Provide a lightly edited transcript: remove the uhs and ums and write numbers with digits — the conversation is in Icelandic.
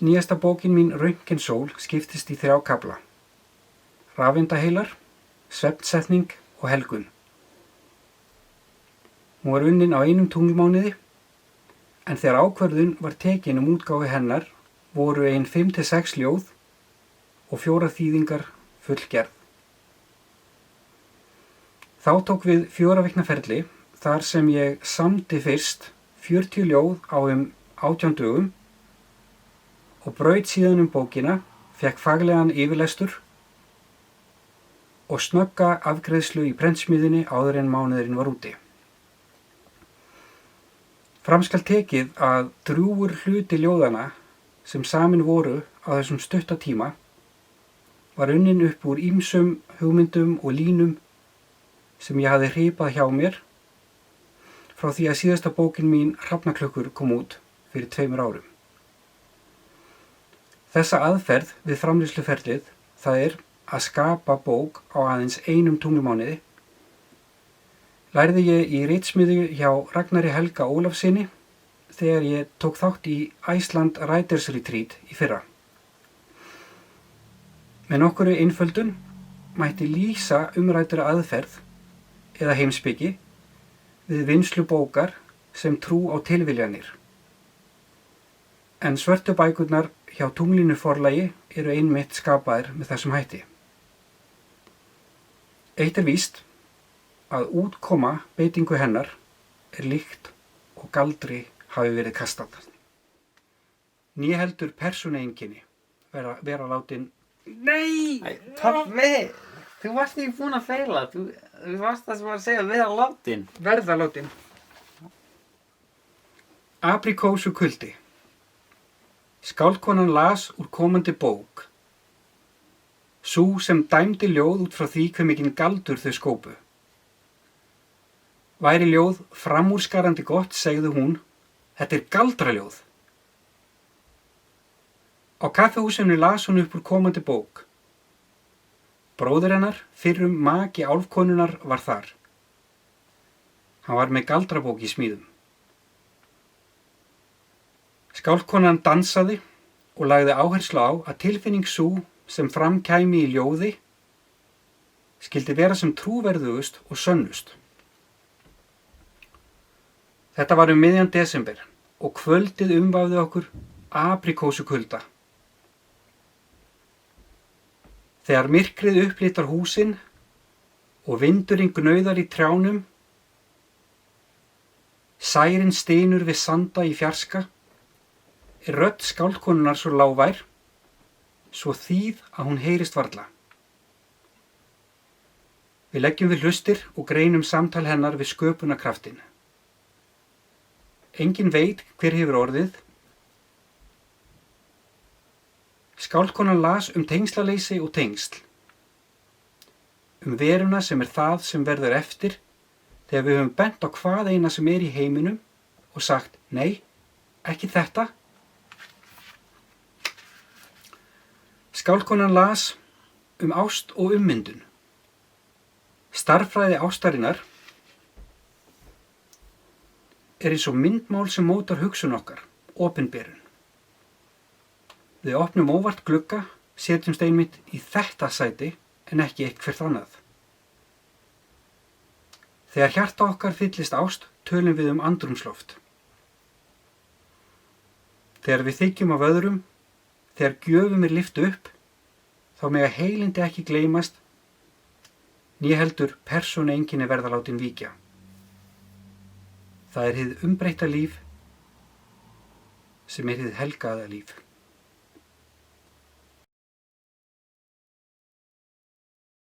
Nýjasta bókin mín Röntgensól skiptist í 3 kafla. Rafeindaheilar, svefnsetning og helgun. Hún var unnin á 1 tunglmánuði, en þegar ákvörðun var tekin útgáfu hennar voru 5 til 6 ljóð og 4 þýðingar fullgerð. Þá tók við 4 vikna ferli þar sem ég samdi fyrst 40 ljóð á 18 dögum og braut síðan bókina, fékk faglegan yfirlestur og snögga afgreiðslu í prentsmiðjunni áður en mánuðurinn var úti. Fram skal tekið að drjúgur hluti ljóðana sem samin voru á þessum stutta tíma var unnin upp úr ýmsum hugmyndum og línum sem ég hafði hripað hjá mér frá því að síðasta bókin mín Hrafnaklukkur kom út fyrir 2 árum. Þessa aðferð við framleiðsluferlið, það er að skapa bók á aðeins 1 tunglmánuði, lærði ég í ritsmiðju hjá Ragnari Helga Ólafssyni þegar ég tók þátt í Iceland Writers Retreat í fyrra. Með nokkurri einföldun mætti lýsa umræddri aðferð eða heimspeki við vinnslu bókar sem trú á tilviljanir. En svörtu bækurnar hjá Tunglinu forlagi eru einmitt skapaðir með þessum hætti. Eitt er víst að útkoma beitingu hennar er líkt og galdri hafi verið kastað. Né heldur persónueinkenni vera látin. Nei! Pabbi, þú varst ekki búinn að feila. Þú varst það sem var að segja vera látin. Verða látin. Aprikósukuldi. Skáldkonan las úr komandi bók. Sú sem dæmdi ljóð út frá því hve mikinn galdur þau skópu. Væri ljóð framúrskarandi gott, segði hún, þetta er galdraljóð. Á kaffihúsinu las hún upp úr komandi bók. Bróðir hennar, fyrrum maki álfkonunnar, var þar. Hann var með galdrabók í smíðum. Skáldkonan dansaði og lagði áherslu á að tilfinning sú sem fram kæmi í ljóði skyldi vera sem trúverðugust og sönnust. Þetta var miðjan desember og kvöldið umvafði okkur aprikósukulda. Þegar myrkrið upplitar húsin og vindurinn gnauðar í trjánum, særinn stynur við sanda í fjarska, er rödd skáldkonunnar svo lágvær, svo þýð að hún heyrist varla. Við leggjum við hlustir og greinum samtal hennar við sköpunarkraftin. Enginn veit hver hefur orðið. Skáldkonan las tengslaleysi og tengsl. Veruna sem er það sem verður eftir þegar við höfum bent á hvað eina sem er í heiminum og sagt, nei, ekki þetta. Skáldkonan las ást og ummyndun. Starffræði ástarinnar er eins og myndmál sem mótar hugsun okkar, opinberun. Við opnum óvart glugga, setjumst einmitt í þetta sæti en ekki eitthvert annað. Þegar hjarta okkar fyllist ást, tölum við andrúmsloft. Þegar við þykjum af öðrum, þegar gjöfum er lyft upp, þá mega heilindi ekki gleymast, né heldur persónueinkenni verða látin víkja. Það er hið umbreytta líf sem er hið helgaða líf.